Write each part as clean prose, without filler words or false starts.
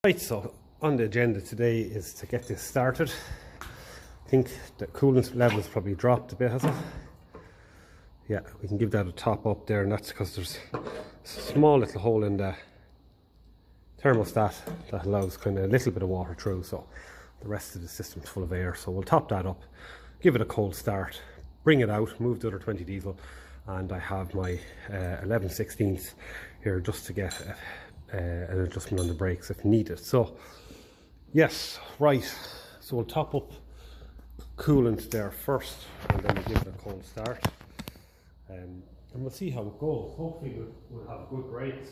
Right, so on the agenda today is to get this started. I think the coolant level has probably dropped a bit, has it? Yeah, we can give that a top up there, and that's because there's a small little hole in the thermostat that allows kind of a little bit of water through, so the rest of the system's full of air. So we'll top that up, give it a cold start, bring it out, move the other 20 diesel, and I have my 11/16 here just to get an adjustment on the brakes if needed. So yes, right, so we'll top up coolant there first, and then we'll give it a cold start, and we'll see how it goes. Hopefully we'll have good brakes.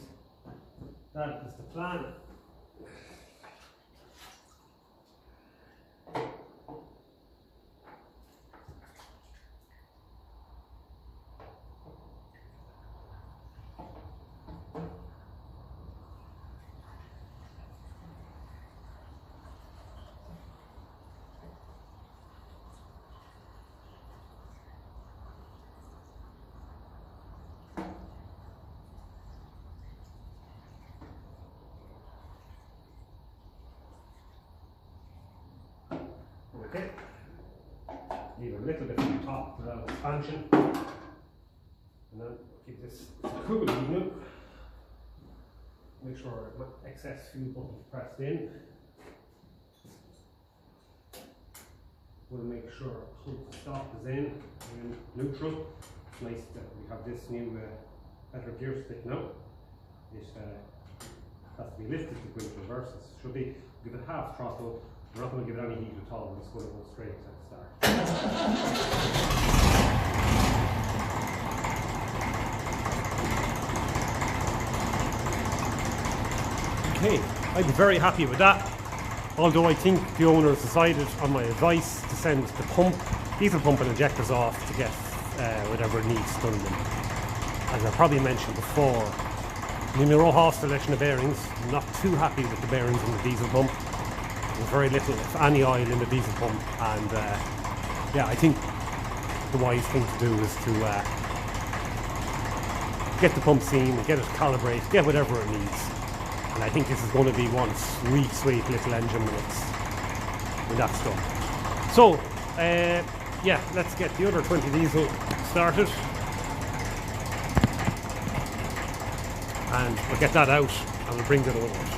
That is the plan. Okay, leave a little bit on top for that expansion, and then keep this cool even. Make sure excess fuel pump is pressed in. We'll make sure full stop is in neutral. It's nice that we have this new better gear stick now. It has to be lifted to go into reverse. It should be, give it half throttle. We're not going to give it any heat at all, we're just going to go straight to the start. Okay, I'd be very happy with that, although I think the owner has decided on my advice to send the diesel pump and injectors off to get whatever it needs done to them. As I probably mentioned before, in the Rojas selection of bearings, I'm not too happy with the bearings in the diesel pump. There's very little, if any, oil in the diesel pump, and yeah, I think the wise thing to do is to get the pump seen, get it calibrated, get whatever it needs. And I think this is going to be one sweet little engine when that's done. So yeah, let's get the other 20 diesel started, and we'll get that out and we'll bring it over.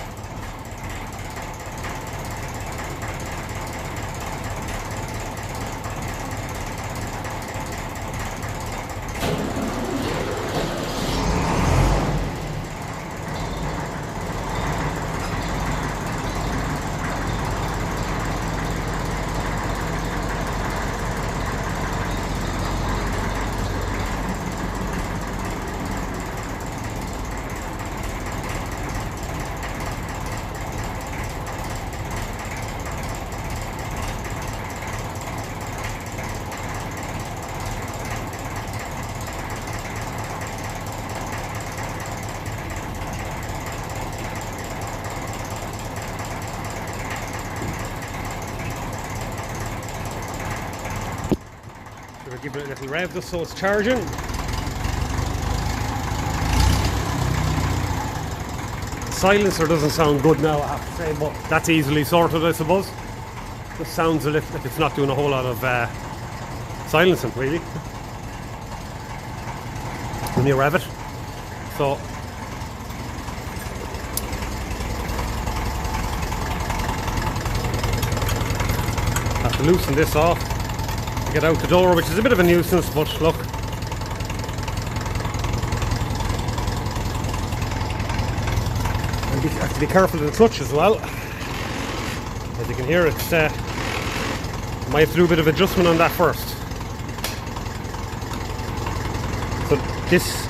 We'll give it a little rev just so it's charging. The silencer doesn't sound good now, I have to say, but that's easily sorted, I suppose. Just sounds a little, like it's not doing a whole lot of silencing really when you rev it. So have to loosen this off to get out the door, which is a bit of a nuisance, but look. And have to be careful of the clutch as well. As you can hear, it's might have to do a bit of adjustment on that first. So this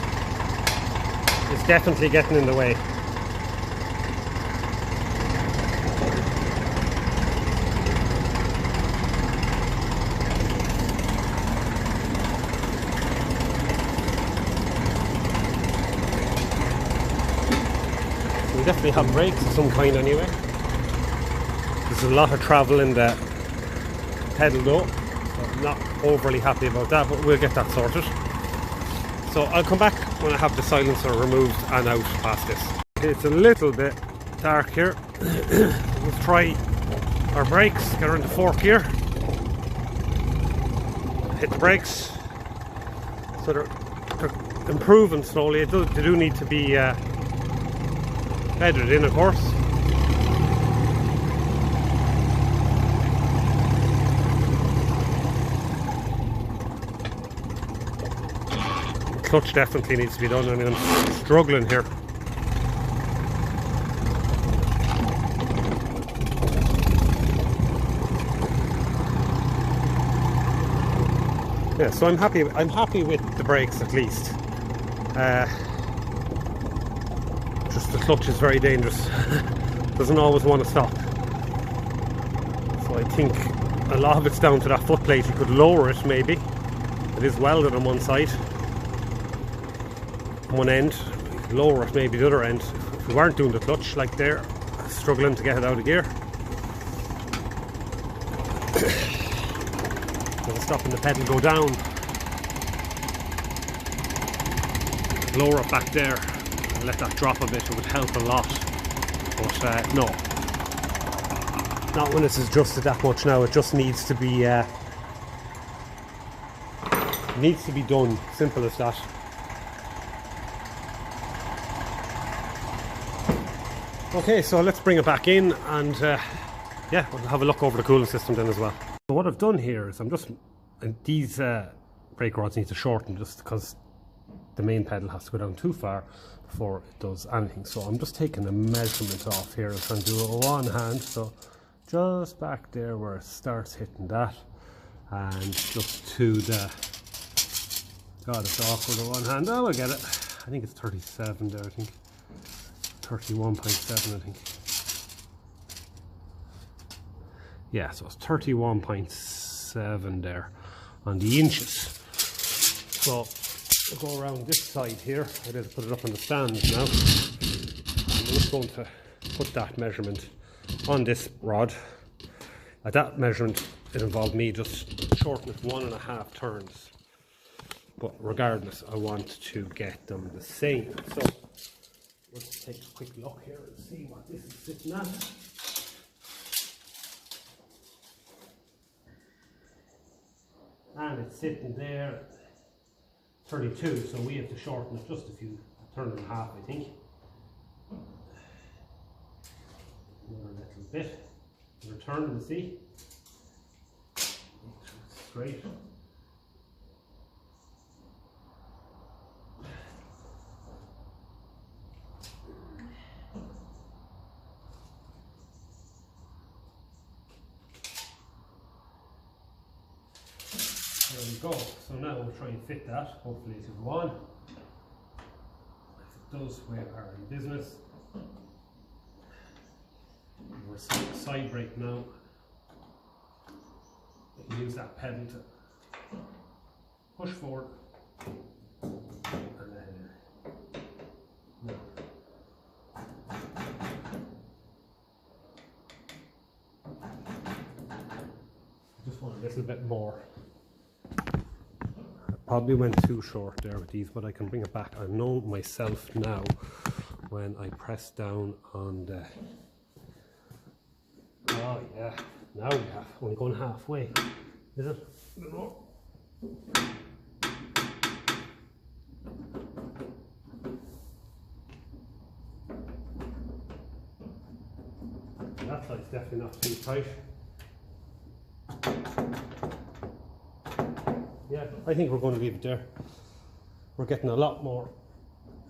is definitely getting in the way. We definitely have brakes of some kind anyway. There's a lot of travel in the pedal though, so I'm not overly happy about that, but we'll get that sorted. So I'll come back when I have the silencer removed and out past this. It's a little bit dark here. We'll try our brakes, get her into fourth gear. Hit the brakes. So they're improving slowly. They do need to be bedded in, of course. Clutch definitely needs to be done. I mean, I'm struggling here. Yeah, so I'm happy with the brakes at least. Just the clutch is very dangerous. Doesn't always want to stop. So I think a lot of it's down to that foot plate. You could lower it maybe. It is welded on one side. One end, lower it maybe the other end. If we weren't doing the clutch like there, struggling to get it out of gear. Stopping the pedal go down. Lower it back there and let that drop a bit, it would help a lot. But no, not when it's adjusted that much now. It just needs to be done. Simple as that. Okay, so let's bring it back in and yeah, we'll have a look over the cooling system then as well. So what I've done here is these brake rods need to shorten just because the main pedal has to go down too far before it does anything. So I'm just taking a measurement off here and trying to do it with one hand. So just back there where it starts hitting that, and just to the, God, it's awkward with one hand. Oh, I get it. I think it's 37 there, I think. 31.7, I think. Yeah, so it's 31.7 there on the inches. So we'll go around this side here. I did put it up on the stand now. I'm just going to put that measurement on this rod. At that measurement, it involved me just shortening it 1.5 turns. But regardless, I want to get them the same. So let's take a quick look here and see what this is sitting at. And it's sitting there at 32, so we have to shorten it just a turn and a half, I think. Another little bit. Another turn and see. Straight. There we go. So now we'll try and fit that. Hopefully it will go on. If it does, we are in business. We're side brake now. You can use that pedal to push forward. And then no. Just want a little bit more. Probably went too short there with these, but I can bring it back. I know myself now when I press down on the... Oh yeah, now we have only going halfway. Is it? A bit more. That side's definitely not too tight. Yeah, I think we're going to leave it there. We're getting a lot more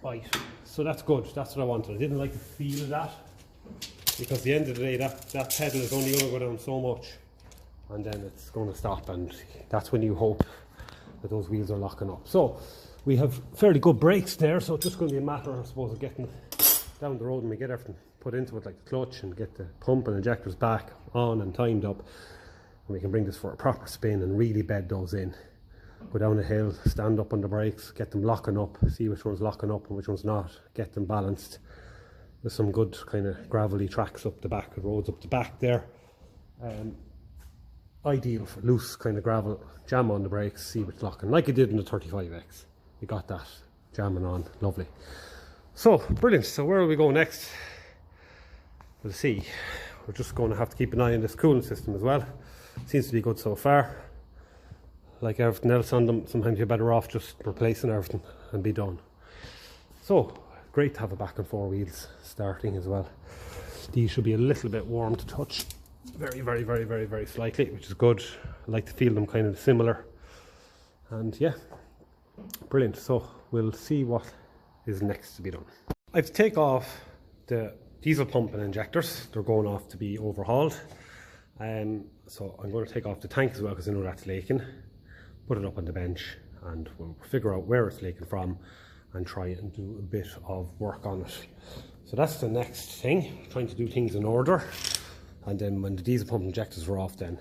bite, so that's good. That's what I wanted. I didn't like the feel of that, because at the end of the day, that pedal is only going to go down so much, and then it's going to stop, and that's when you hope that those wheels are locking up. So we have fairly good brakes there, so it's just going to be a matter, I suppose, of getting down the road and we get everything put into it, like the clutch, and get the pump and injectors back on and timed up, and we can bring this for a proper spin and really bed those in. Go down the hill, stand up on the brakes, get them locking up, see which one's locking up and which one's not, get them balanced. There's some good kind of gravelly tracks up the back, roads up the back there. Ideal for loose kind of gravel. Jam on the brakes, see what's locking, like I did in the 35X. We got that jamming on, lovely. So, brilliant. So where will we go next? we'll see. We're just going to have to keep an eye on this cooling system as well. Seems to be good so far. Like everything else on them, sometimes you're better off just replacing everything and be done. So great to have it back on 4 wheels starting as well. These should be a little bit warm to touch, very slightly, which is good. I like to feel them kind of similar, and yeah, brilliant. So we'll see what is next to be done. I have to take off the diesel pump and injectors. They're going off to be overhauled, so I'm going to take off the tank as well because I know that's leaking. Put it up on the bench and we'll figure out where it's leaking from and try and do a bit of work on it. So that's the next thing, trying to do things in order, and then when the diesel pump injectors are off, then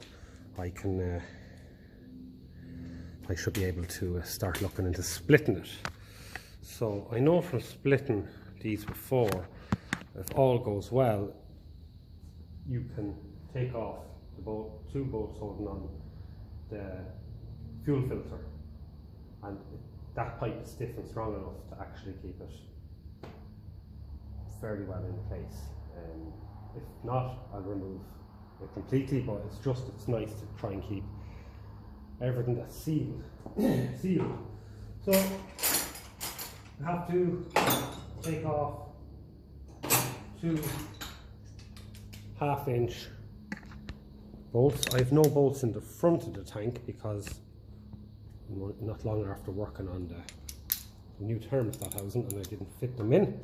I should be able to start looking into splitting it. So I know from splitting these before, if all goes well, you can take off the two bolts holding on the fuel filter, and that pipe is stiff and strong enough to actually keep it fairly well in place. If not, I'll remove it completely, but it's nice to try and keep everything that's sealed. So I have to take off 2 half-inch bolts. I have no bolts in the front of the tank because not long after working on the new thermostat housing and I didn't fit them in.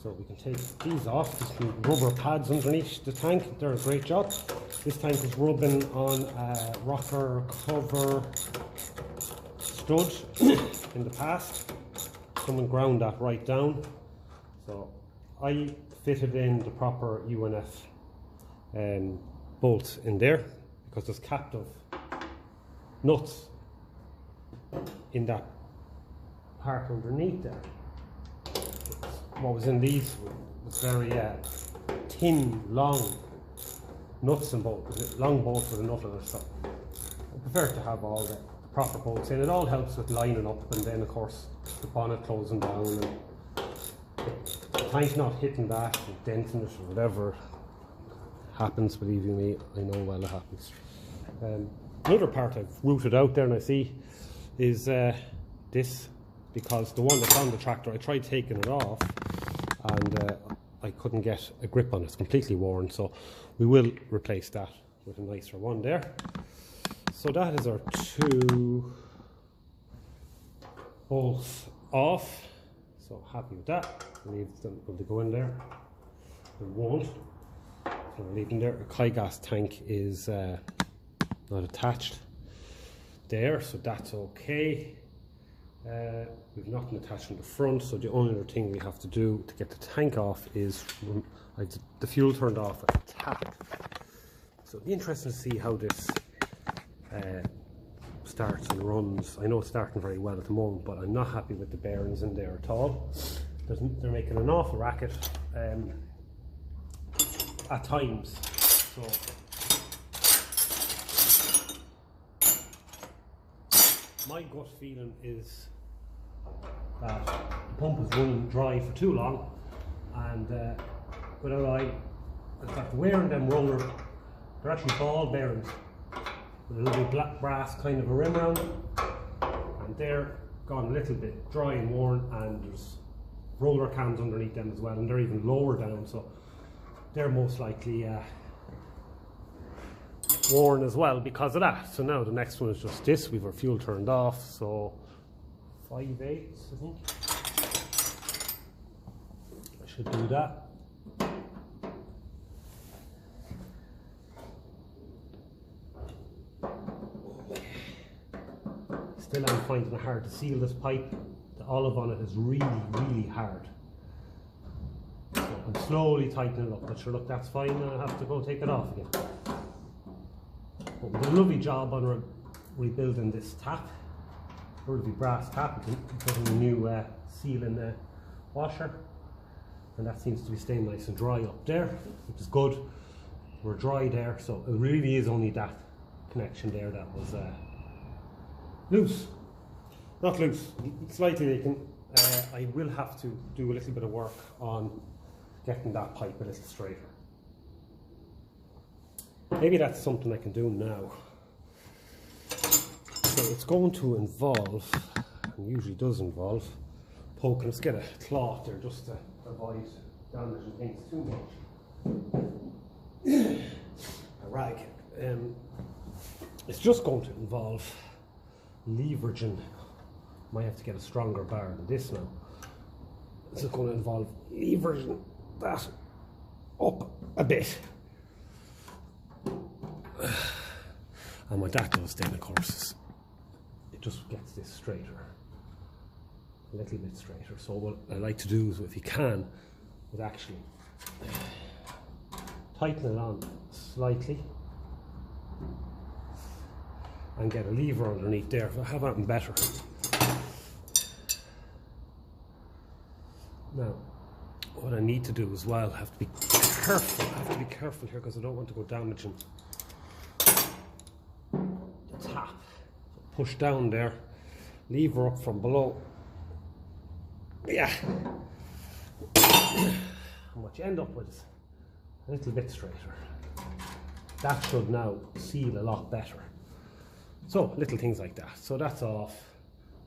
So we can take these off. There's some rubber pads underneath the tank. They're a great job. This tank was rubbing on a rocker cover stud in the past. Someone ground that right down. So I fitted in the proper UNF bolts in there because there's captive nuts in that part underneath there. What was in these was very thin, long nuts and bolts, long bolts with a nut on it. So I prefer to have all the proper bolts in. It all helps with lining up, and then of course the bonnet closing down and the tank's not hitting that and denting it or whatever happens. Believe you me, I know well it happens. Another part I've routed out there and I see is this, because the one that's on the tractor, I tried taking it off and I couldn't get a grip on it. It's completely worn, so we will replace that with a nicer one there. So that is our 2 bolts off, so happy with that. Leave them, will they go in there? They won't, so I'll leave them there. The Kai gas tank is not attached there, so that's okay. We've nothing attached in the front, so the only other thing we have to do to get the tank off is the fuel turned off with a tap. So it'll be interesting to see how this starts and runs. I know it's starting very well at the moment, but I'm not happy with the bearings in there at all. They're making an awful racket at times. So my gut feeling is that the pump is running dry for too long, and without I start wearing them roller, they're actually ball bearings with a little black brass kind of a rim around them, and they're gone a little bit dry and worn, and there's roller cams underneath them as well, and they're even lower down, so they're most likely worn as well because of that. So now the next one is just this. We've our fuel turned off, so 5/8 I think. I should do that. Still I'm finding it hard to seal this pipe. The olive on it is really hard. So I'm slowly tightening it up, but sure, look, that's fine. I'll have to go take it off again. But we did a lovely job on rebuilding this tap. A lovely brass tap. We put in a new seal in the washer, and that seems to be staying nice and dry up there, which is good. We're dry there, so it really is only that connection there that was loose. Not loose, slightly leaking. I will have to do a little bit of work on getting that pipe a little straighter. Maybe that's something I can do now. So it's going to involve, and usually does involve, poking. Let's get a cloth there just to avoid damaging things too much. A rag. It's just going to involve leveraging. Might have to get a stronger bar than this now. It's just going to involve leveraging that up a bit. And what that does then, of course, it just gets this straighter, a little bit straighter. So what I like to do is, if you can, would actually tighten it on slightly and get a lever underneath there. If I have something better. Now, what I need to do as well, I have to be careful. I have to be careful here because I don't want to go damaging the tap. Push down there, lever up from below. Yeah. And what you end up with is a little bit straighter. That should now seal a lot better. So little things like that. So that's off.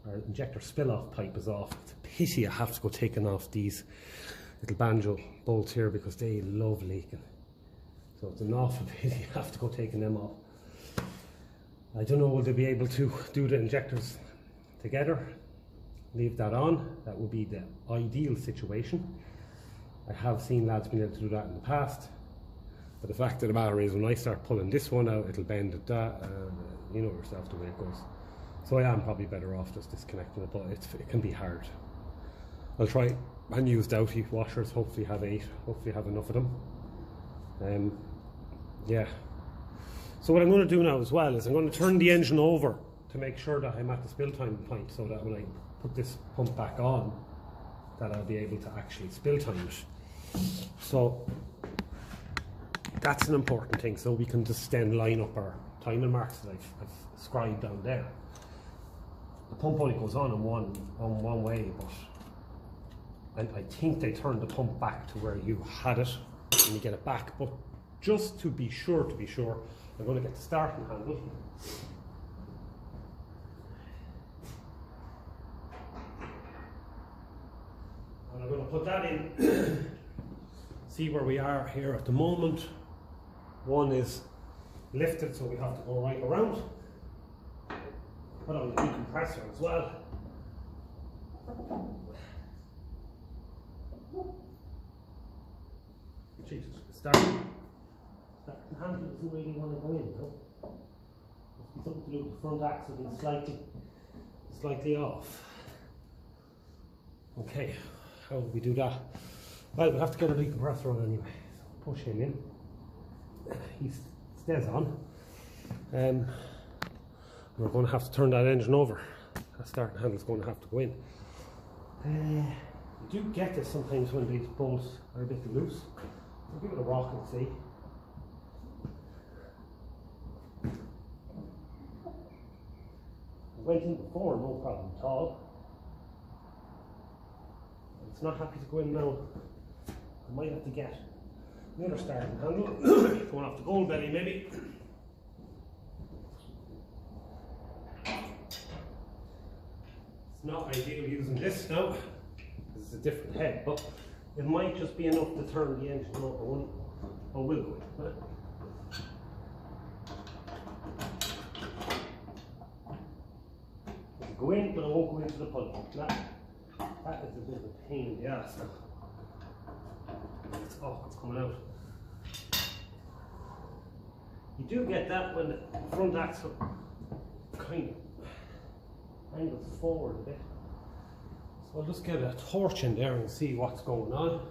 Our injector spill off pipe is off. It's a pity I have to go taking off these little banjo bolts here because they love leaking. So it's an awful pity you have to go taking them off. I don't know, will they be able to do the injectors together? Leave that on. That would be the ideal situation. I have seen lads being able to do that in the past. But the fact of the matter is, when I start pulling this one out, it'll bend at that, and you know yourself the way it goes. So I am probably better off just disconnecting it, but it can be hard. I'll try and use Doughty washers, hopefully have 8, hopefully have enough of them. Yeah. So what I'm going to do now as well is I'm going to turn the engine over to make sure that I'm at the spill time point, so that when I put this pump back on, that I'll be able to actually spill time it. So that's an important thing, so we can just then line up our timing marks that I've scribed down there. The pump only goes on one way, but I think they turned the pump back to where you had it and you get it back. But just to be sure, I'm going to get the starting handle. And I'm going to put that in, see where we are here at the moment. One is lifted, so we have to go right around. Put on the decompressor as well. Jesus, starting handle doesn't really want to go in, though. Must be something to do with the front axle being slightly off. Okay, how do we do that? Well, we'll have to get a decompressor on anyway. So push him in. He stays on. We're going to have to turn that engine over. That starting handle is going to have to go in. You do get this sometimes when these bolts are a bit loose. I'll give it a rock and see. Went in before, no problem at all. It's not happy to go in now. I might have to get another starting handle. Going off the gold belly maybe. It's not ideal using this now, because it's a different head, but it might just be enough to turn the engine over one, or will go in. It'll go in, but it won't go into the pull. That is a bit of a pain in the ass. It's coming out. You do get that when the front axle kind of angles forward a bit. So I'll just get a torch in there and see what's going on.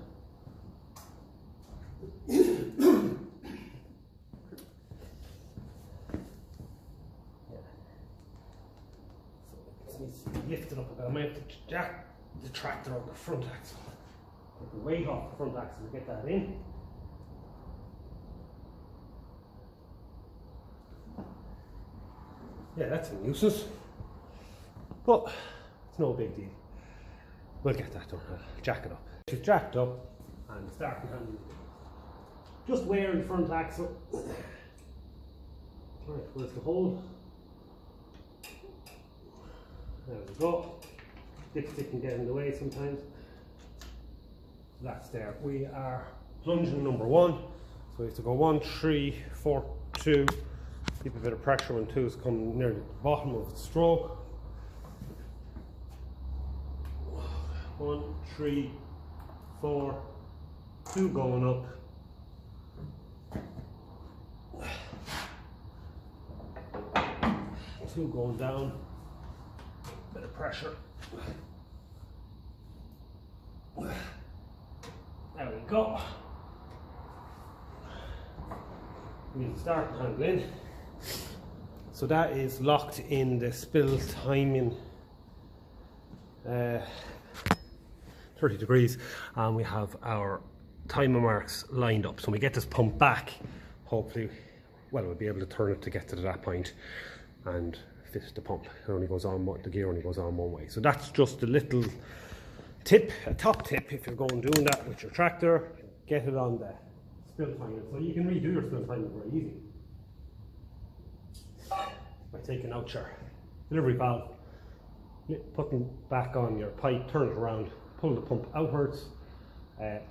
So it needs to be lifted up a bit. I might have to jack the tractor on the front axle. Get the weight off the front axle to get that in. Yeah, that's a nuisance, but it's no big deal. We'll get that done. I'll jack it up. It's jacked up. and the starting handle. Just wearing the front axle. Right, where's the hole? There we go. Dipstick can get in the way sometimes. That's there. We are plunging number 1. So we have to go 1, 3, 4, 2. Keep a bit of pressure when 2 is coming near the bottom of the stroke. 1, 3, 4, 2 going up. 2 going down. Bit of pressure. There we go. We'll start the handle in. So that is locked in the spill timing 30 degrees, and we have our timer marks lined up. So when we get this pump back, hopefully, well, we'll be able to turn it to get to that point and fit the pump. It only goes on, the gear only goes on one way. So that's just a little tip, a top tip if you're going doing that with your tractor. Get it on the spill timer. So you can redo your spill timer very easy by taking out your delivery valve, putting back on your pipe, turn it around, pull the pump outwards,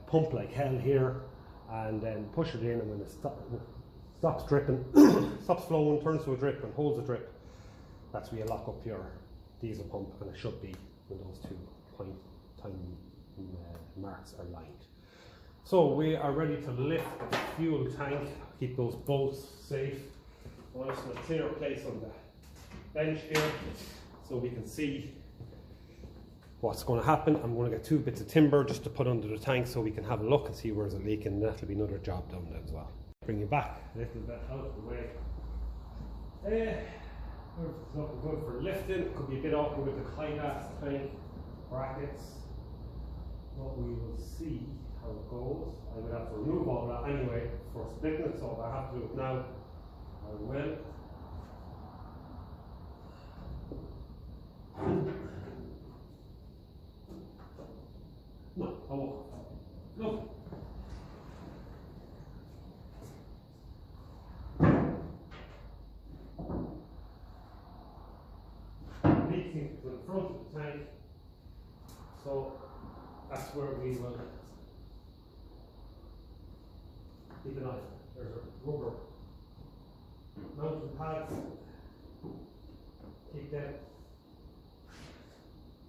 pump like hell here, and then push it in, and when it stops dripping, stops flowing, turns to a drip and holds a drip, that's where you lock up your diesel pump, and it should be when those 2 time marks are lined. So we are ready to lift the fuel tank, keep those bolts safe. I want us in a clear place on the bench here so we can see what's going to happen. I'm going to get 2 bits of timber just to put under the tank so we can have a look and see where's it leaking, and that'll be another job down there as well. Bring you back a little bit out of the way. It's looking good for lifting. Could be a bit awkward with the high gas tank brackets, but we will see how it goes. I would have to remove all that anyway for splitting it, so if I have to do it now, I will. No, I won't. Look. Leaking to the front of the tank, so that's where we will keep an eye. There's a rubber mounting pads. Keep them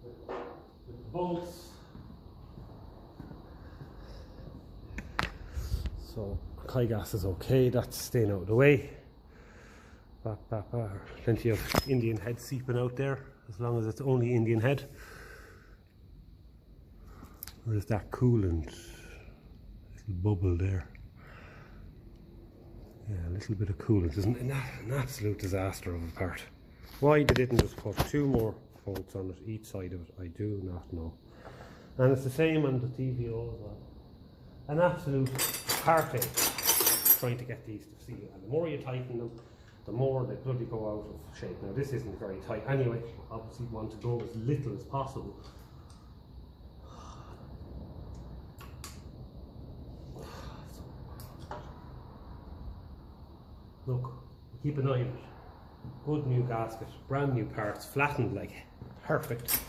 with the bolts. So high gas is okay, that's staying out of the way. Plenty of Indian head seeping out there, as long as it's only Indian head. There's that coolant, little bubble there. Yeah, a little bit of coolant. Isn't it an absolute disaster of a part? Why they didn't just put 2 more bolts on it, each side of it, I do not know. And it's the same on the TVO as well. An absolute heartache trying to get these to seal, and the more you tighten them, the more they bloody go out of shape. Now this isn't very tight anyway, obviously you want to go as little as possible. Look, keep an eye on it. Good new gasket, brand new parts, flattened like perfect.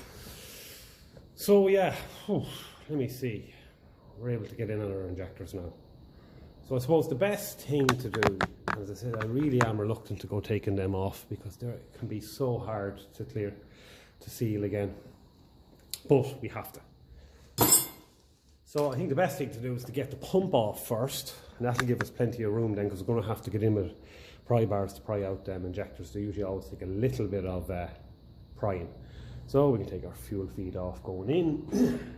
So yeah, let me see. We're able to get in on our injectors now. So I suppose the best thing to do, as I said, I really am reluctant to go taking them off because they can be so hard to clear, to seal again. But we have to. So I think the best thing to do is to get the pump off first, and that'll give us plenty of room then, because we're going to have to get in with pry bars to pry out them injectors. They usually always take a little bit of prying. So we can take our fuel feed off going in.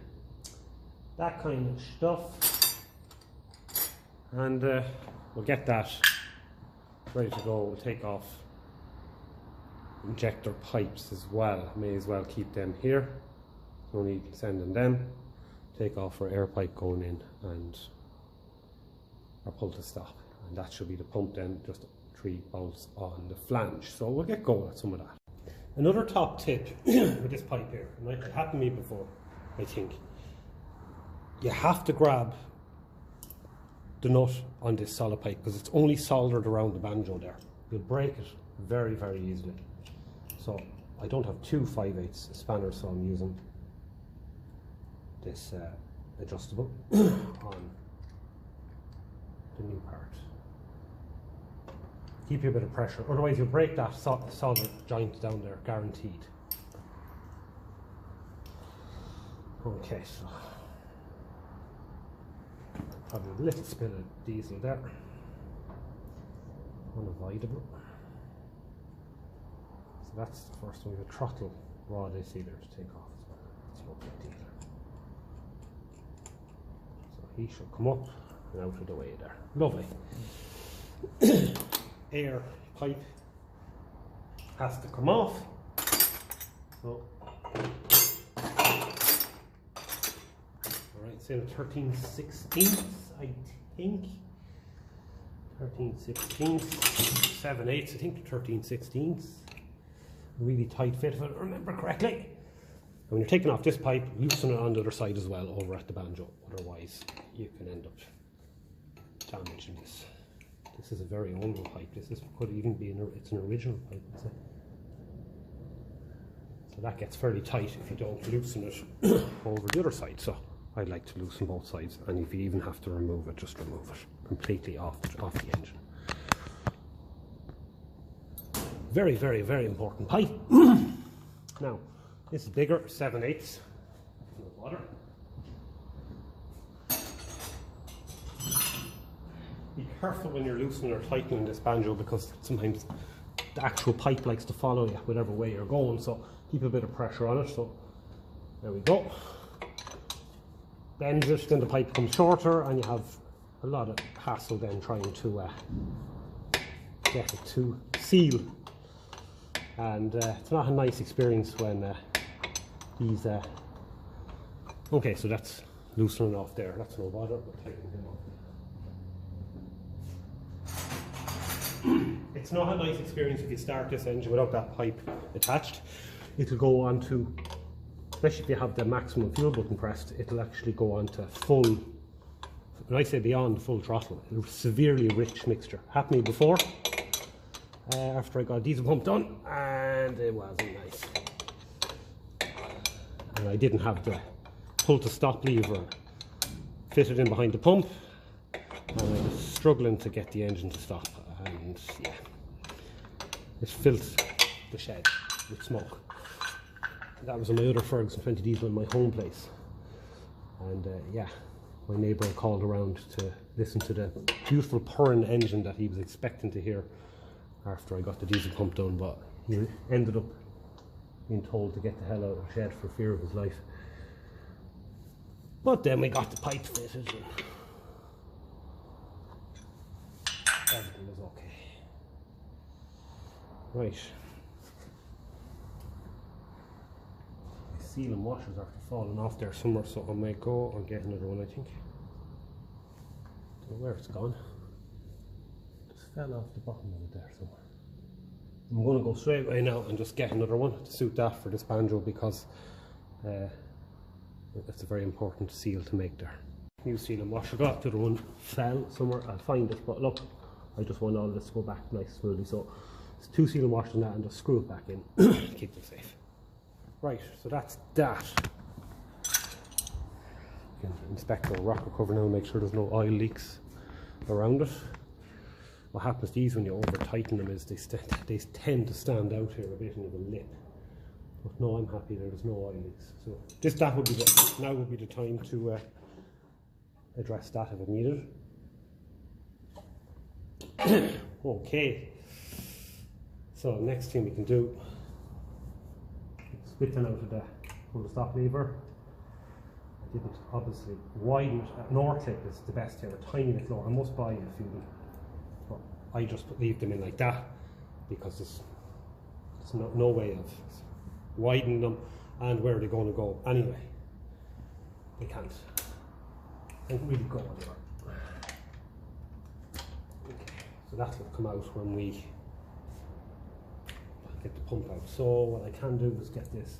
That kind of stuff, and we'll get that ready to go. We'll take off injector pipes as well. May as well keep them here, no need sending them. Take off our air pipe going in and our pull to stop, and that should be the pump then, just 3 bolts on the flange. So we'll get going at some of that. Another top tip with this pipe here, and it happened to me before, I think. you have to grab the nut on this solid pipe because it's only soldered around the banjo there. You'll break it very, very easily. So I don't have two 5/8 spanners, so I'm using this adjustable on the new part. Keep you a bit of pressure, otherwise you'll break that solder joint down there, guaranteed. Okay, so probably a little spill of diesel there, unavoidable. So that's the first one. The throttle rod I see there to take off as well. That's no big deal. So he should come up and out of the way there. Lovely. Air pipe has to come off. So, alright, it's in 13/16, I think. 13/16, 7/8, I think 13/16. Really tight fit if I remember correctly. And when you're taking off this pipe, loosen it on the other side as well over at the banjo, otherwise you can end up damaging this. This is a very old pipe. This could even be it's an original pipe, I'd say. So that gets fairly tight if you don't loosen it over the other side. So I like to loosen both sides, and if you even have to remove it, just remove it completely off the engine. Very, very, very important pipe. Now, this is bigger, 7/8 water. Be careful when you're loosening or tightening this banjo, because sometimes the actual pipe likes to follow you whatever way you're going, so keep a bit of pressure on it. So there we go. Bend it, then the pipe comes shorter, and you have a lot of hassle then trying to get it to seal. And it's not a nice experience when these okay, so that's loosening off there, that's no bother, but tightening him up. It's not a nice experience if you start this engine without that pipe attached. It'll go on to, especially if you have the maximum fuel button pressed, it'll actually go on to full, when I say beyond full throttle, a severely rich mixture. Happened to me before, after I got a diesel pump done, and it wasn't nice. And I didn't have the pull to stop lever fitted in behind the pump, and I was struggling to get the engine to stop, and yeah, it filled the shed with smoke. That was on my other Ferguson 20 diesel in my home place, and yeah, my neighbour called around to listen to the beautiful purring engine that he was expecting to hear after I got the diesel pump done, but he ended up being told to get the hell out of the shed for fear of his life. But then we got the pipe fitted and everything was okay. Right. My sealing washers are falling off there somewhere, so I may go and get another one, I think. Don't know where it's gone. Just fell off the bottom of it there somewhere. I'm going to go straight away now and just get another one to suit that for this banjo, because it's a very important seal to make there. New sealing washer, got the other one fell somewhere, I'll find it, but look, I just want all this to go back nice smoothly, so it's 2 sealing washers in that, and just screw it back in to keep them safe. Right, so that's that. You can inspect the rocker cover now and make sure there's no oil leaks around it. What happens to these when you over tighten them is they tend to stand out here a bit into the lip. But no, I'm happy there's no oil leaks. So that would be now would be the time to address that if it needed. Okay. So next thing we can do, spitting out of the pull the stop lever. I didn't obviously widen it. Nor clip is the best here, a tiny bit lower. I must buy a few of them. But I just leave them in like that because there's no way of widening them, and where are they going to go anyway? They can't really go anywhere. Okay, so that's what will come out when we get the pump out. So what I can do is get this,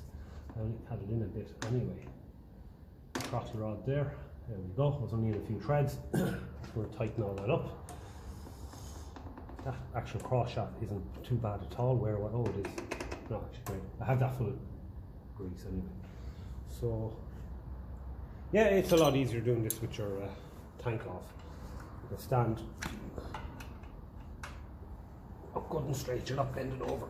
I only had it in a bit anyway, throttle rod there, There we go, there's only in a few threads. We're going to tighten all that up. That actual cross shot isn't too bad at all. Where, oh, it is. No, actually, great. I have that full of grease anyway. So, yeah, it's a lot easier doing this with your tank off. You can stand up good and straight, you're not bending over.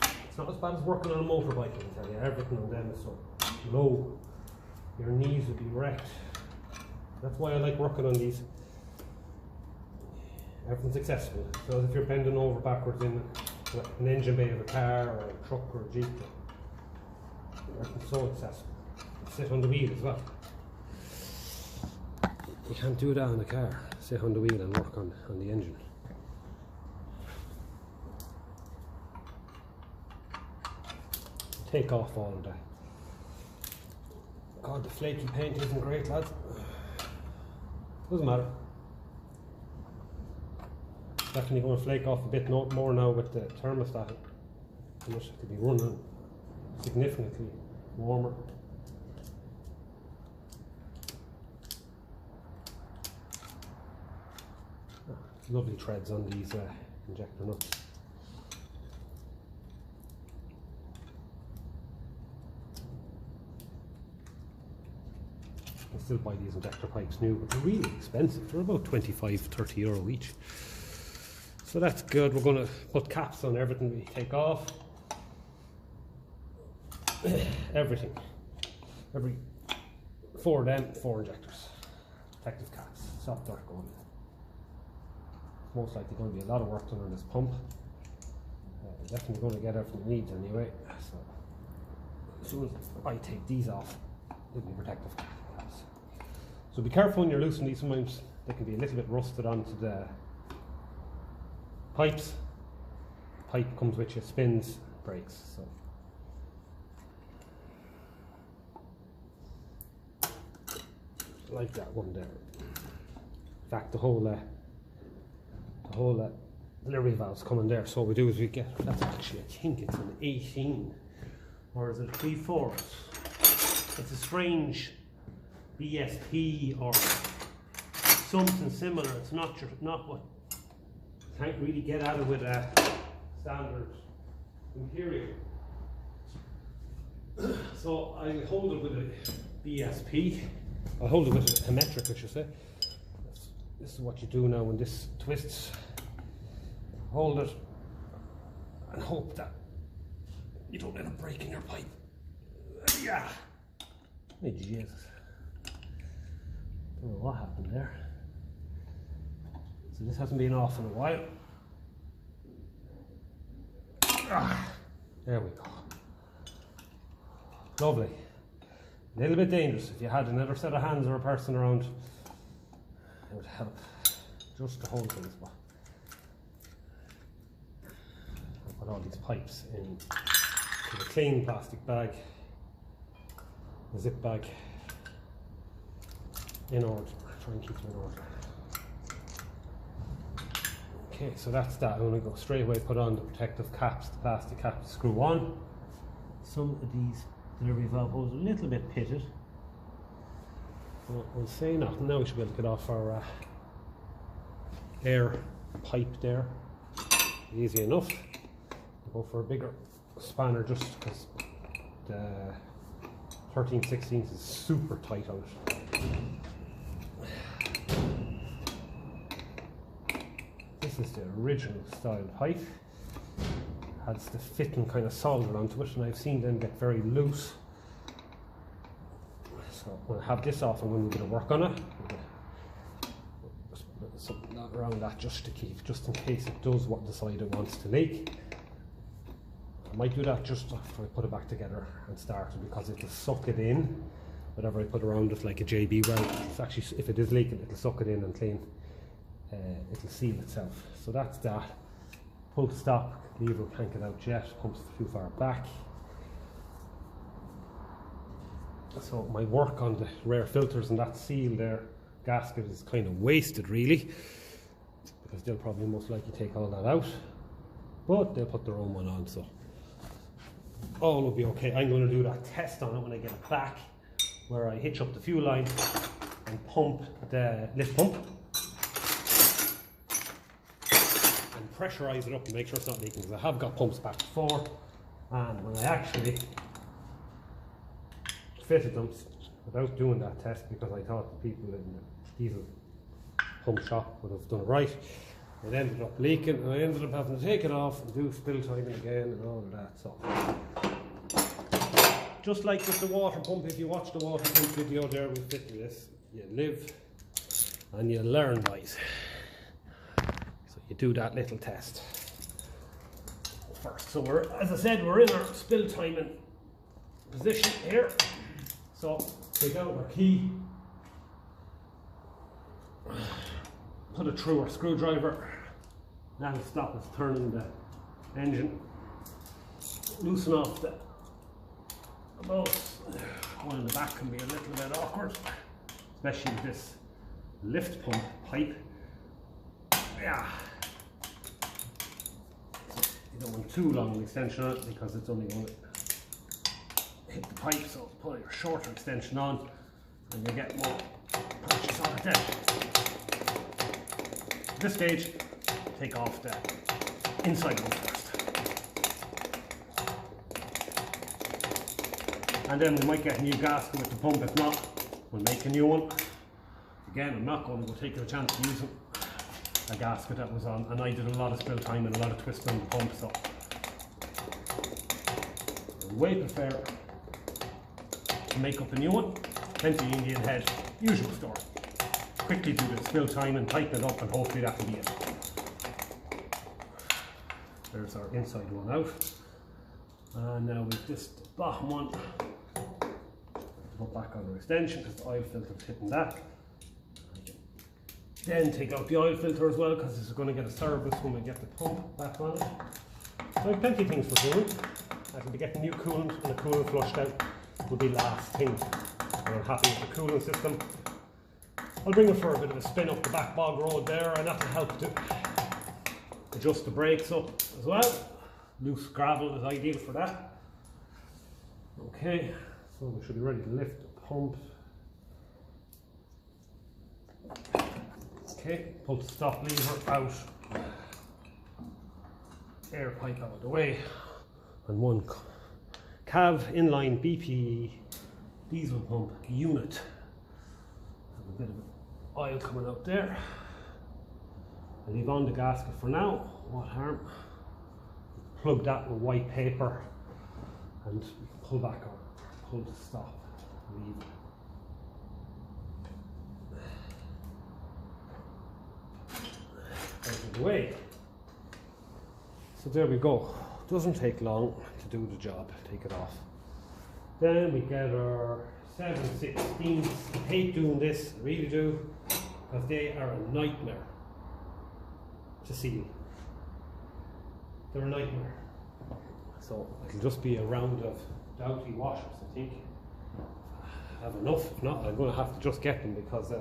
It's not as bad as working on a motorbike, I can tell you. Everything on them is so low, your knees would be wrecked. That's why I like working on these. Everything's accessible. So if you're bending over backwards in an engine bay of a car or a truck or a jeep, everything's so accessible. You sit on the wheel as well. You can't do that on a car. Sit on the wheel and work on the engine. Take off all of that. God, the flaky paint isn't great, lads. Doesn't matter. Definitely going to flake off a bit more now with the thermostat. It must have to be running significantly warmer. Lovely threads on these injector nuts. I still buy these injector pipes new, but they're really expensive. They're about 25–30 euro each. So that's good. We're going to put caps on everything we take off. Everything. Every 4 of them, 4 injectors. Protective caps. Stop dirt going in. It's most likely going to be a lot of work done on this pump. Definitely going to get everything it needs anyway. So as soon as I take these off, it'll be protective caps. So be careful when you're loosening these. Sometimes they can be a little bit rusted onto the pipes. Pipe comes with you, spins, breaks. So like that one there. In fact, the whole delivery valve's coming there. So what we do is we get, that's actually, I think it's an 18, or is it a 3/4? It's a strange BSP or something similar. It's not what you can't really get out of with a standard material. So I hold it with a BSP. I hold it with a metric, I should say. This is what you do now when this twists. Hold it and hope that you don't end up breaking your pipe. Yeah. Hey, Jesus. Don't know what happened there. So this hasn't been off in a while. There we go. Lovely. A little bit dangerous. If you had another set of hands or a person around, it would help just to hold things. But I'll put all these pipes in a clean plastic bag, a zip bag, in order. Try and keep them in order. Okay, so that's that. I'm going to go straight away, put on the protective caps, the plastic caps, screw on. Some of these delivery valve holes are a little bit pitted. We'll say nothing. Now we should be able to get off our air pipe there. Easy enough. We'll go for a bigger spanner just because the 13/16 is super tight out. This is the original style pipe. Has the fitting kind of soldered onto it, and I've seen them get very loose. So we'll have this off and we'll do a bit of work on it. Just put something around that just to keep, just in case it does what decide it wants to leak. I might do that just after I put it back together and start it, because it'll suck it in. Whatever I put around it, like a JB weld, it's actually, if it is leaking, it'll suck it in and clean. It'll seal itself. So that's that. Pull to stop, lever can't get out yet, pumps too far back. So my work on the rear filters and that seal there, gasket, is kind of wasted really, because they'll probably most likely take all that out, but they'll put their own one on. So all will be okay. I'm going to do that test on it when I get it back, where I hitch up the fuel line and pump the lift pump and pressurise it up and make sure it's not leaking, because I have got pumps back before, and when I actually fitted them without doing that test, because I thought the people in the diesel pump shop would have done it right, it ended up leaking and I ended up having to take it off and do spill timing again and all of that. So just like with the water pump, if you watch the water pump video there, we fit this, you live and you learn, guys. So you do that little test first. So we're, as I said, we're in our spill timing position here. So take out our key, put it through our screwdriver, that'll stop us turning the engine, loosen off the bolts. One in the back can be a little bit awkward, especially with this lift pump pipe. Yeah, so you don't want too long an extension on it because it's only going to hit the pipe, so put your shorter extension on and you get more punches on it there. At this stage, take off the inside one first. And then we might get a new gasket with the pump. If not, we'll make a new one. Again, I'm not going to go taking a chance of using a gasket that was on, and I did a lot of spill time and a lot of twisting on the pump, so I way prefer to make up a new one. Plenty of Indian head, usual story. Quickly do the spill time and tighten it up, and hopefully that will be it. There's our inside one out, and now with this bottom one, put back on our extension because the oil filter is hitting that. Then take out the oil filter as well, because this is going to get a service when we get the pump back on it. So I have plenty of things for coolant. I can be getting new coolant, and the coolant flushed out will be last thing. And I'm happy with the coolant system. I'll bring it for a bit of a spin up the back bog road there, and that'll help to adjust the brakes up as well. Loose gravel is ideal for that. Okay, so we should be ready to lift the pump. Okay, pull the stop lever out, air pipe out of the way, and one CAV inline BPE diesel pump unit. Have a bit of oil coming out there. I'll leave on the gasket for now, what harm. Plug that with white paper and pull back on, pull the stop lever. Out of the way. So there we go. Doesn't take long to do the job. Take it off. Then we get our 7/16. I hate doing this, I really do, because they are a nightmare to seal. They're a nightmare. So it'll just be a round of doughty washers, I think. I have enough. If not, I'm going to have to just get them, because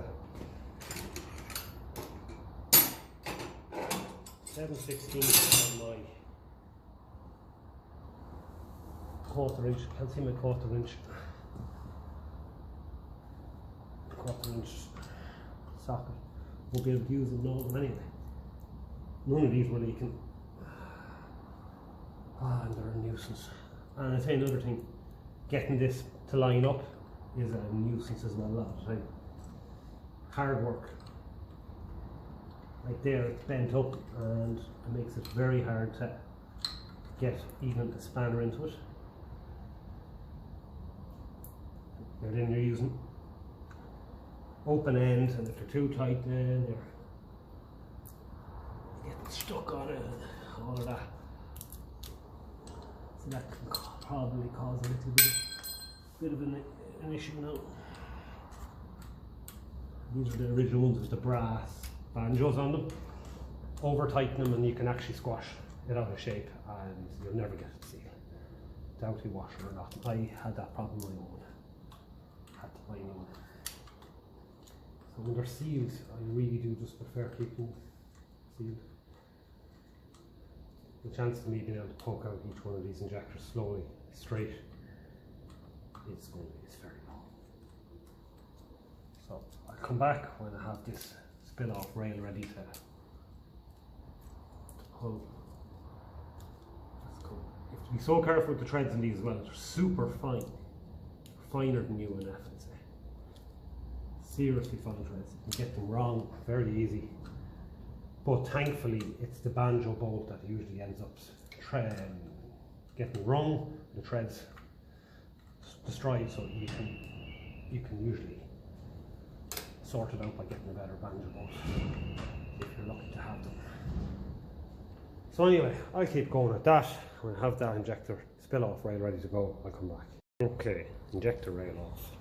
7/16 on my quarter inch. Can't see my quarter inch socket. Won't be able to use them now anyway. None of these were leaking. And they're a nuisance. And I'll tell you another thing, getting this to line up is a nuisance as well a lot of the time. Hard work. Like there, it's bent up and it makes it very hard to get even a spanner into it. And then you're using open end, and if they're too tight, then you're getting stuck on it, all of that. So that can probably cause a little bit of an issue now. These are the original ones with the brass banjos on them. Over tighten them and you can actually squash it out of shape, and you'll never get it to seal. Doughty washer or not. I had that problem on my own. Had to buy a new one. So when they're sealed, I really do just prefer keeping sealed. the chance of me being able to poke out each one of these injectors slowly, straight, is very low. So I'll come back when I have this spill off rail ready to pull. That's cool. You have to be so careful with the threads in these as well. They're super fine, finer than UNF, I'd say. Seriously fine threads. You can get them wrong very easy. But thankfully, it's the banjo bolt that usually ends up getting wrong. The threads destroyed, so you can usually sort it out by getting a better banjo bolt if you're lucky to have them. So anyway, I'll keep going at that. When I have that injector spill off rail ready to go, I'll come back. Okay, injector rail off.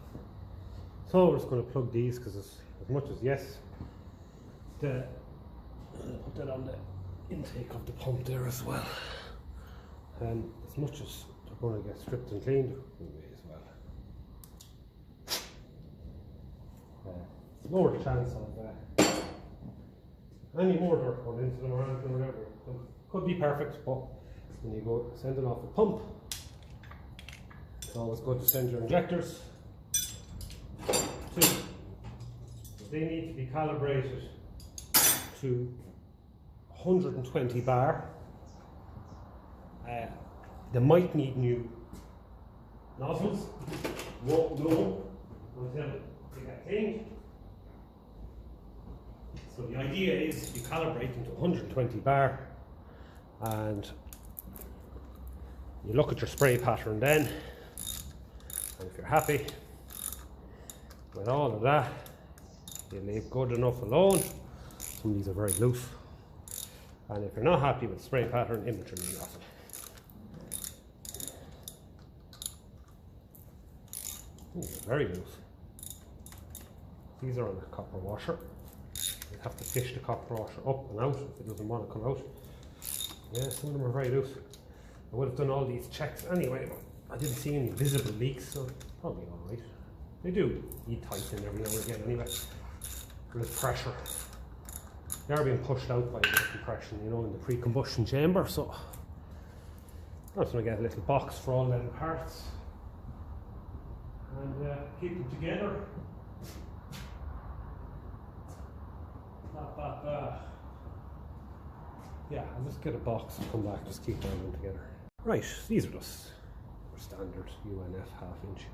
So we're just going to plug these because as much as yes, put that on the intake of the pump there as well. And as much as they're going to get stripped and cleaned, we may as well. Lower chance of any more dirt going into them or anything or whatever. Could be perfect, but when you go sending off the pump, it's always good to send your injectors to. They need to be calibrated to 120 bar. They might need new nozzles. Won't know until they get cleaned. So the idea is you calibrate them to 120 bar and you look at your spray pattern then, and if you're happy with all of that, you leave good enough alone. Some of these are very loose. And if you're not happy with the spray pattern, immature new nozzle. These are very loose. These are on a copper washer. You have to fish the copper washer up and out if it doesn't want to come out. Yeah, some of them are very loose. I would have done all these checks anyway, but I didn't see any visible leaks, so probably alright. They do need tighten every now and again anyway. With pressure. They are being pushed out by the compression, you know, in the pre-combustion chamber, so I'm just going to get a little box for all them parts and keep them together. Yeah, I'll just get a box and come back, just keep all them together. Right, these are just standard UNF half-inch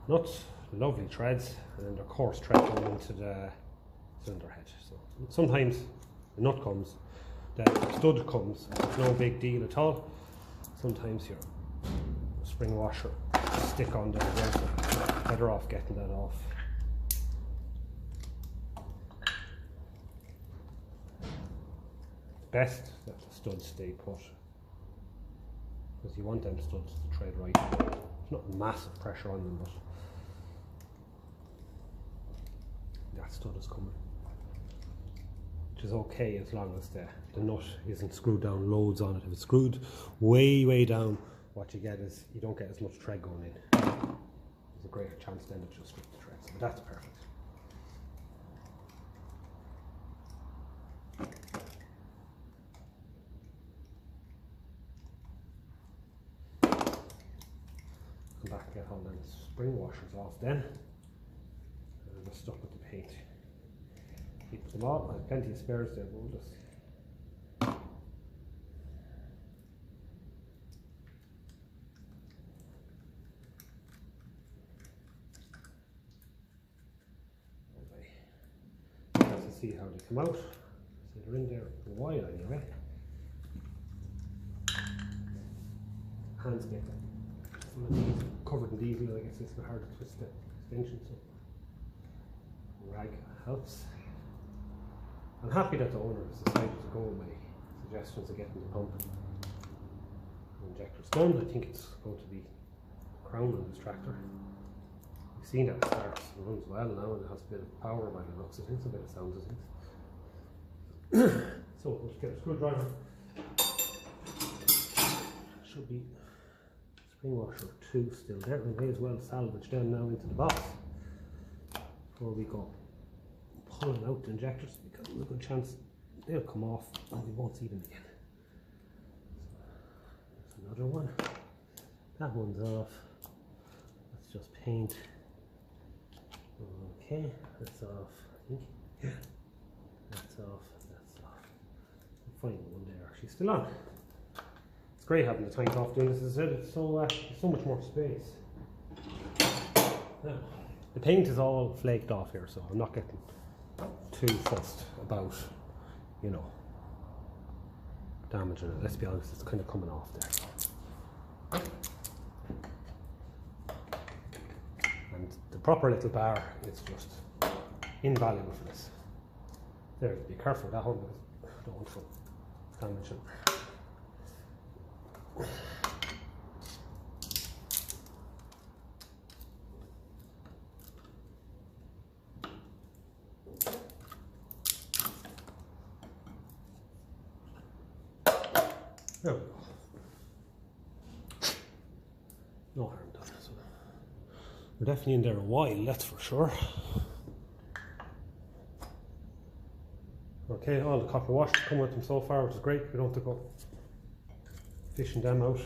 nuts, lovely threads, and then they're coarse thread going into the cylinder head. So sometimes the nut comes, the stud comes, it's no big deal at all. Sometimes your spring washer stick on there as well, so better off getting that off. Best that the studs stay put, because you want them studs to tread right. There's not massive pressure on them, but that stud is coming, which is okay as long as the nut isn't screwed down loads on it. If it's screwed way down, what you get is you don't get as much tread going in. There's a greater chance then to just strip the threads, but that's perfect. Come back, get all them spring washers off then, and I'm just stuck with the paint. Keep them all. I have plenty of spares there, but we'll just let's see how they come out. So they're in there for a while anyway. Hands get them. Some of these covered in diesel, I guess it's hard to twist the extension, so rag helps. I'm happy that the owner has decided to go with my suggestions of getting the pump and injectors done. I think it's going to be the crown on this tractor. You've seen that it starts and runs well now, and it has a bit of power by the looks of things, a bit of sound of things. So we'll just get a screwdriver. Should be spring washer 2 still there. We may as well salvage them now into the box before we go pulling out the injectors, because there's a good chance they'll come off and we won't see them again. another one. That one's off. That's just paint. Okay, that's off, I think. Yeah. That's off, that's off. Final one there, she's still on. It's great having the tank off doing this, as I said, it's so much more space. Now, the paint is all flaked off here, so I'm not getting too fussed about, you know, damaging it. Let's be honest, it's kind of coming off there. And the proper little bar is just invaluable for this. There, be careful with that one because I don't want to damage it. There we go. No harm done. So we're definitely in there a while, that's for sure. Okay, all the copper wash has come with them so far, which is great. We don't have to go fishing them out.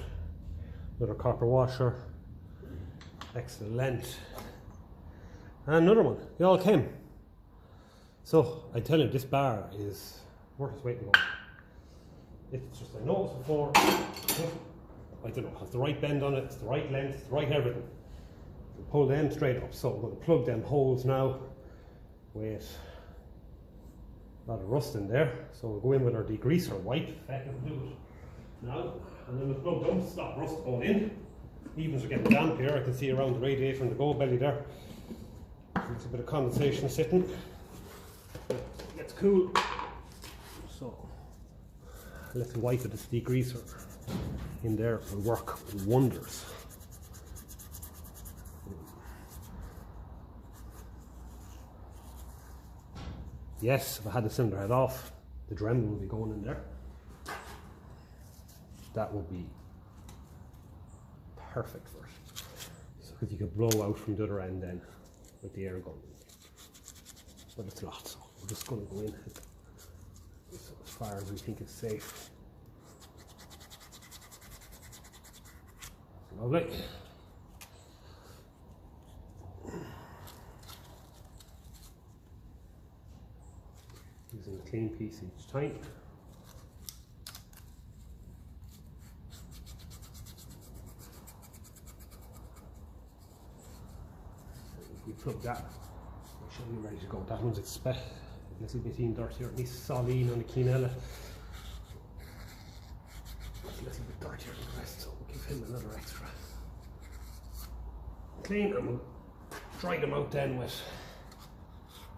Another copper washer. Excellent. And another one. They all came. So I tell you, this bar is worth its weight in gold. It's just, I noticed before, I don't know, has the right bend on it, it's the right length, it's the right everything. We'll pull them straight up, so I'm going to plug them holes now with a lot of rust in there. So we'll go in with our degreaser wipe, we'll do it now, and then we'll plug them, stop rust going in. Even as we're getting damp here, I can see around the radiator and the go belly there. There's a bit of condensation sitting. It gets cool. So a little wipe of this degreaser in there will work wonders. Yes, if I had the cylinder head off, the Dremel would be going in there. That would be perfect for it. So because you could blow out from the other end then with the air gun. But it's not, so we're just going to go in as far as we think is safe. Lovely. Using a clean piece each time. If we plug that, we should be ready to go. That one's a little bit even dirtier, at least Saline on the Quinella. It's a little bit dirtier than the rest, so we'll give him another extra clean, and we'll dry them out then with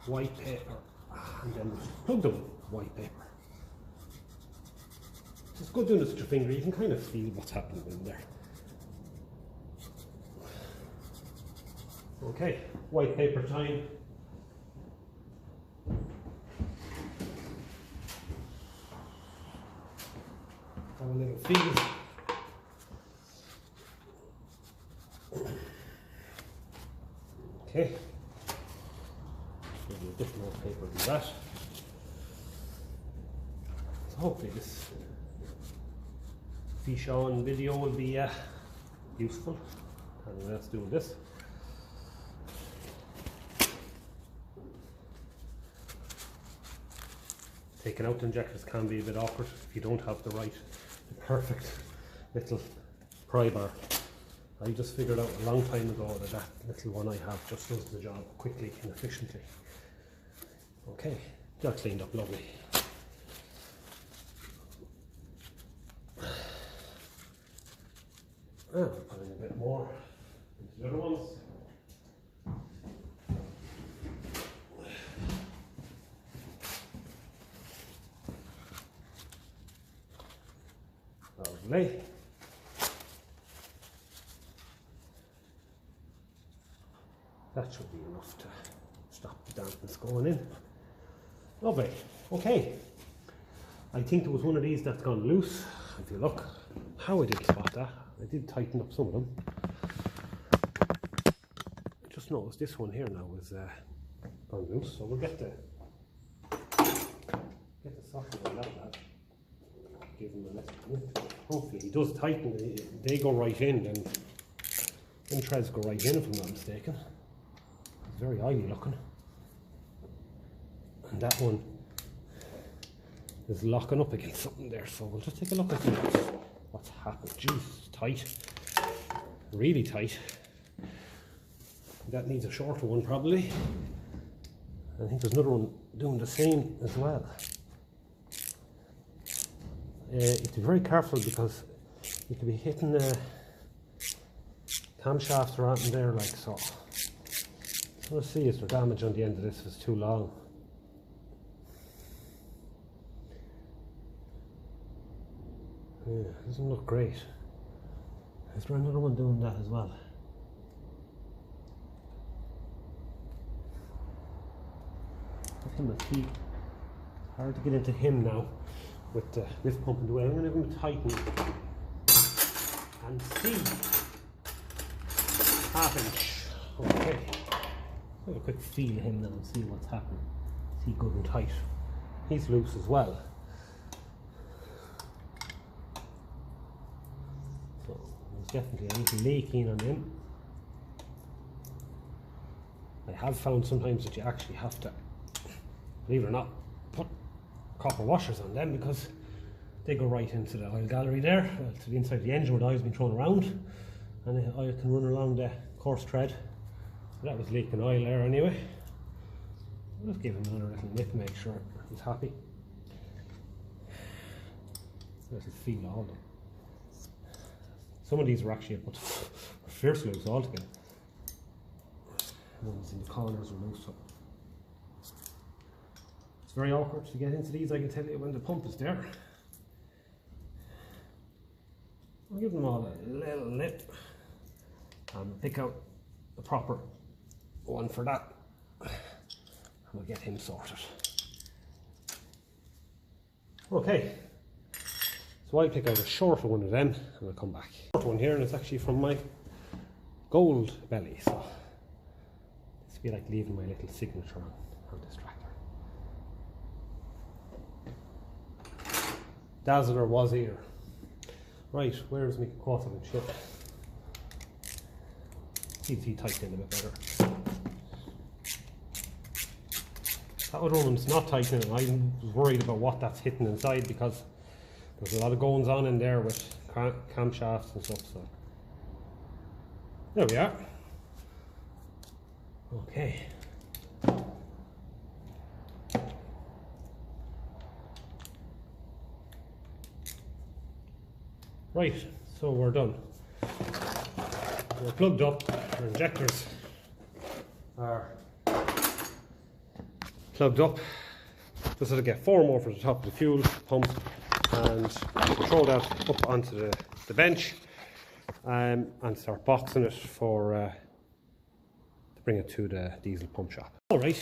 white paper, and then we'll plug them with white paper. It's good doing this with your finger, you can kind of feel what's happening in there. Okay, white paper time. Have a little feel. Okay. Maybe a bit more paper than that. So hopefully this fish on video will be useful. And let's do this. Taking out the injectors can be a bit awkward if you don't have the perfect little pry bar. I just figured out a long time ago that that little one I have just does the job quickly and efficiently. Okay, got cleaned up lovely. And put in a bit more into the other ones. Lovely. That should be enough to stop the dampness going in. Lovely. Okay. I think there was one of these that's gone loose. If you look, how I did spot that. I did tighten up some of them. I just noticed this one here now is gone loose, so we'll get the socket on that lad. give him a little. Hopefully he does tighten. They go right in, then threads go right in if I'm not mistaken. It's very oily looking. And that one is locking up against something there, so we'll just take a look and see what's happened. Jeez, it's tight. Really tight. That needs a shorter one probably. I think there's another one doing the same as well. You have to be very careful because you could be hitting the camshafts around in there like so. Let's see, is there damage on the end of this if it's too long? Yeah, doesn't look great. Is there another one doing that as well? Him a feet. Hard to get into him now with the lift pump in the way. I'm going to give him a tighten and see. Half inch. Okay. Have a quick feel of him now and see what's happening. Is he good and tight? He's loose as well. So there's definitely a little leaking on him. I have found sometimes that you actually have to, believe it or not, put copper washers on them because they go right into the oil gallery there, to the inside of the engine where the oil's been thrown around, and the oil can run along the coarse thread. So that was leaking oil there anyway. I'll just give him another little nip to make sure he's happy. Let us feel all of them. Some of these were actually fierce loose altogether. The ones in the corners were loose. So it's very awkward to get into these, I can tell you, when the pump is there. I'll give them all a little nip and pick out the proper one for that, and we'll get him sorted. Okay, so I'll pick out a shorter one of them and I'll come back. Short one here, and it's actually from my gold belly, so this will be like leaving my little signature on this tractor. Dazzler was here. Right, where's my quarter and shit? Needs to be tightened a bit better. That other one's not tightening, and I was worried about what that's hitting inside because there's a lot of goings on in there with camshafts and stuff. So there we are. Okay. Right, so we're done. We're plugged up. Our injectors are plugged up. Just to get 4 more for the top of the fuel pump, and throw that up onto the bench and start boxing it for to bring it to the diesel pump shop. All right,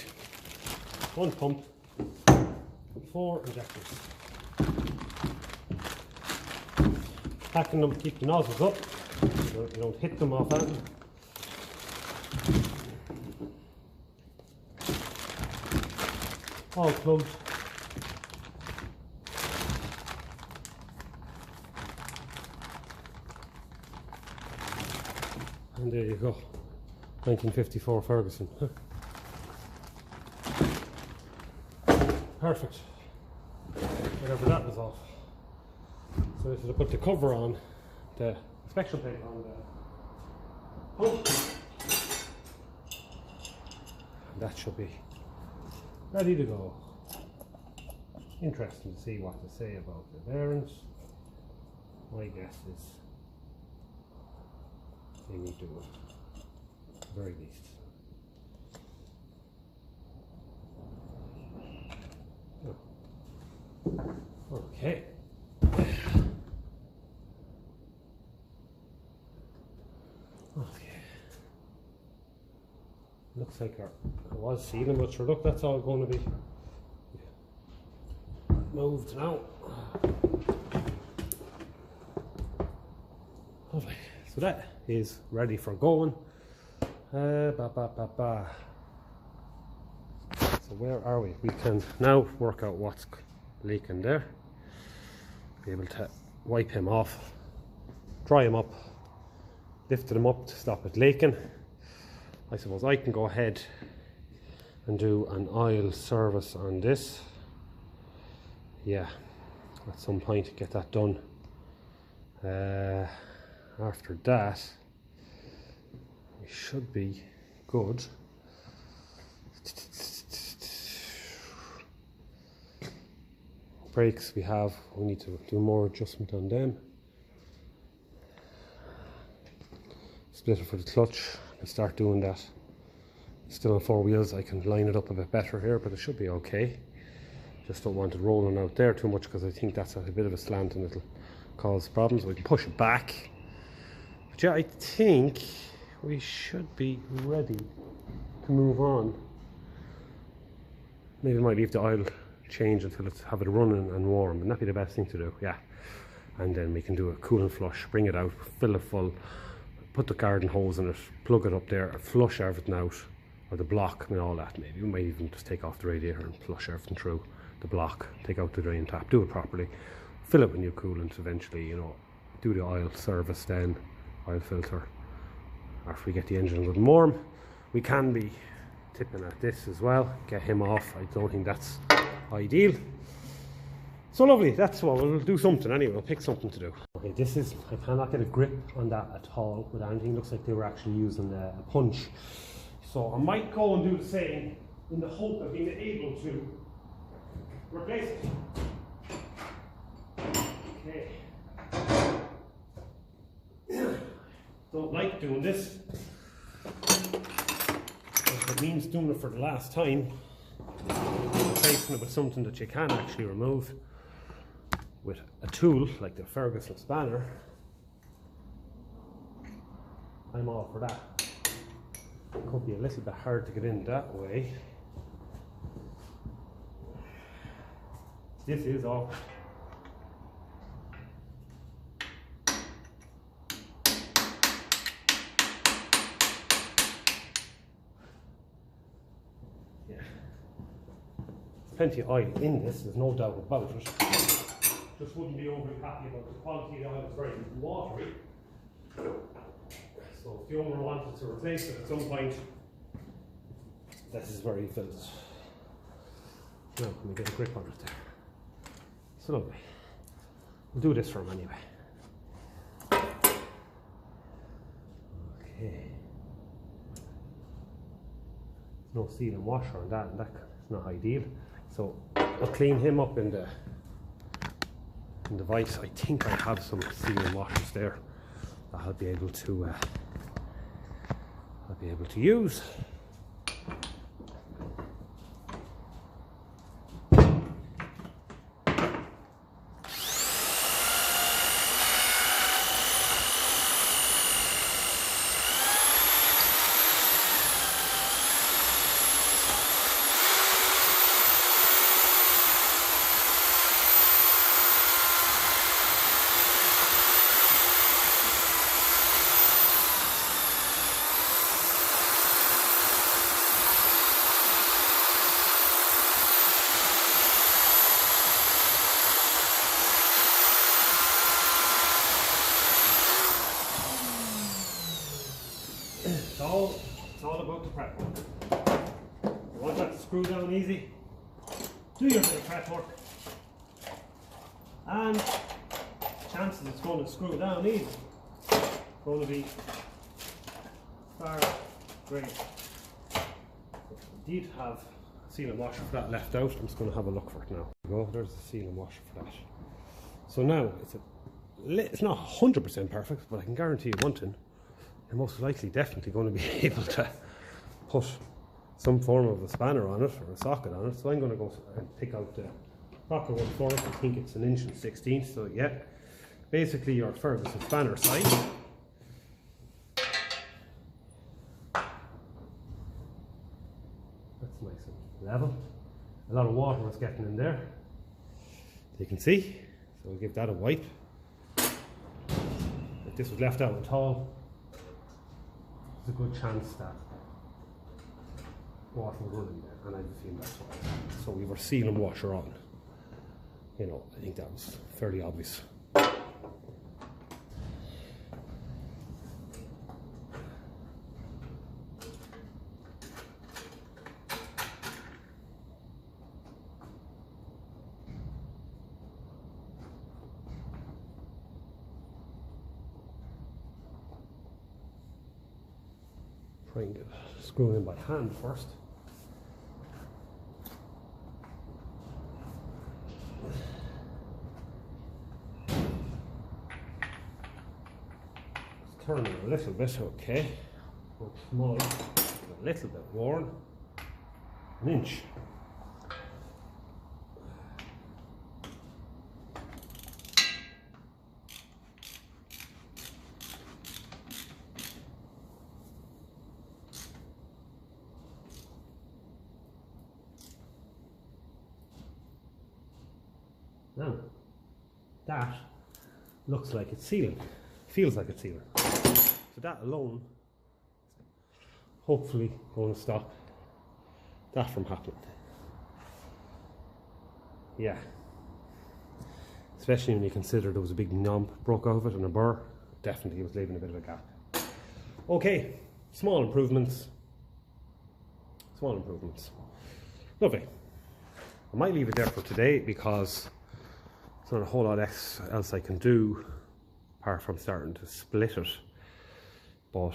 1 pump, 4 injectors. Packing them, keep the nozzles up, you don't hit them off hand. All plugged. And there you go, 1954 Ferguson. Perfect. Whatever that was off. So this is to put the cover on, the inspection plate on the pump. And that should be ready to go. Interesting to see what to say about the bearings. My guess is they need to, at the very least. Oh. Okay. Okay. Looks like I was sealing, but sure, look, that's all going to be moved now. Lovely. So that is ready for going. So where are we? We can now work out what's leaking there. be able to wipe him off, dry him up, lifted him up to stop it leaking. I suppose I can go ahead and do an oil service on this. Yeah, at some point get that done. After that, we should be good. Brakes we need to do more adjustment on them. Splitter for the clutch, I can start doing that. Still on 4 wheels, I can line it up a bit better here, but it should be okay. Just don't want it rolling out there too much, because I think that's at a bit of a slant and it'll cause problems. We can push it back. But yeah, I think we should be ready to move on. Maybe I might leave the oil change until have it running and warm, and that'd be the best thing to do. Yeah, and then we can do a coolant flush, bring it out, fill it full, put the garden hose in it, plug it up there, flush everything out, or the block and all that. Maybe we might even just take off the radiator and flush everything through the block, take out the drain tap, do it properly, fill it with new coolant eventually, you know, do the oil service then, oil filter, after we get the engine good and warm. We can be tipping at this as well, get him off. I don't think that's ideal. So lovely, that's what we'll do. Something anyway, we'll pick something to do. Okay, this is, I cannot get a grip on that at all with anything. Looks like they were actually using a punch. So I might go and do the same in the hope of being able to replace it. Okay. Don't like doing this. If it means doing it for the last time, replacing it with something that you can actually remove with a tool like the Ferguson spanner, I'm all for that. It could be a little bit hard to get in that way. This is awkward. Yeah. Plenty of oil in this, there's no doubt about it. Just wouldn't be overly happy about the quality of the oil. It's very watery. So if the owner wanted to replace it at some point, this is where he fills it. Now, can we get a grip on it there? So lovely. We'll do this for him anyway. Okay. No seal and washer on that, and that's not ideal. So I'll clean him up in the vise. I think I have some seal and washers there that I'll be able to use. It's all about the prep work. You want that to screw down easy? Do your bit of prep work. And chances it's going to screw down easy going to be far greater. I did have a seal and washer for that left out. I'm just going to have a look for it now. There's the seal and washer for that. So now it's not 100% perfect, but I can guarantee you one thing. You're most likely definitely going to be able to put some form of a spanner on it or a socket on it. So I'm going to go and pick out the proper one for it. I think it's 1 1/16". So yeah, basically your Ferguson spanner size. That's nice and level. A lot of water was getting in there, you can see. So we'll give that a wipe. If this was left out at all, there's a good chance that water will run in there, and I have a feeling that's why. So we have our seal and washer on. You know, I think that was fairly obvious. Try and get screwing in by hand first. Let's turn it a little bit, okay. Not small, a little bit worn. An inch. Now, that looks like it's sealing, feels like it's sealing. So that alone, hopefully going to stop that from happening. Yeah. Especially when you consider there was a big knob broke out of it and a burr, definitely was leaving a bit of a gap. Okay, small improvements. Small improvements. Lovely. I might leave it there for today because there's not a whole lot else I can do apart from starting to split it. But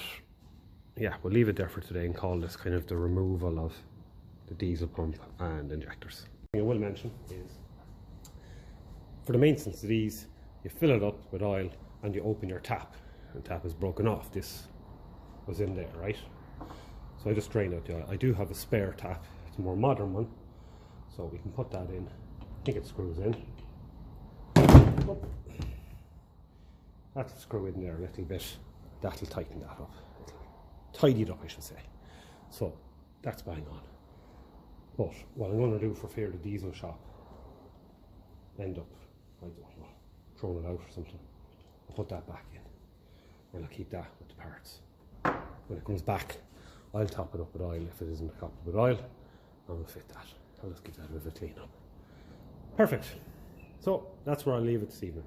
yeah, we'll leave it there for today and call this kind of the removal of the diesel pump and injectors. Thing I will mention is for the maintenance of these, you fill it up with oil and you open your tap. The tap is broken off. This was in there, right? So I just drain out the oil. I do have a spare tap. It's a more modern one, so we can put that in. I think it screws in. That'll screw in there a little bit. That'll tighten that up. Tidy it up, I should say. So that's bang on. But what I'm going to do for fear the diesel shop end up, I don't know, throwing it out or something, I'll put that back in and I'll keep that with the parts. When it comes back, I'll top it up with oil if it isn't topped with oil, and we'll fit that. I'll just give that a bit of a clean up. Perfect. So that's where I'll leave it this evening.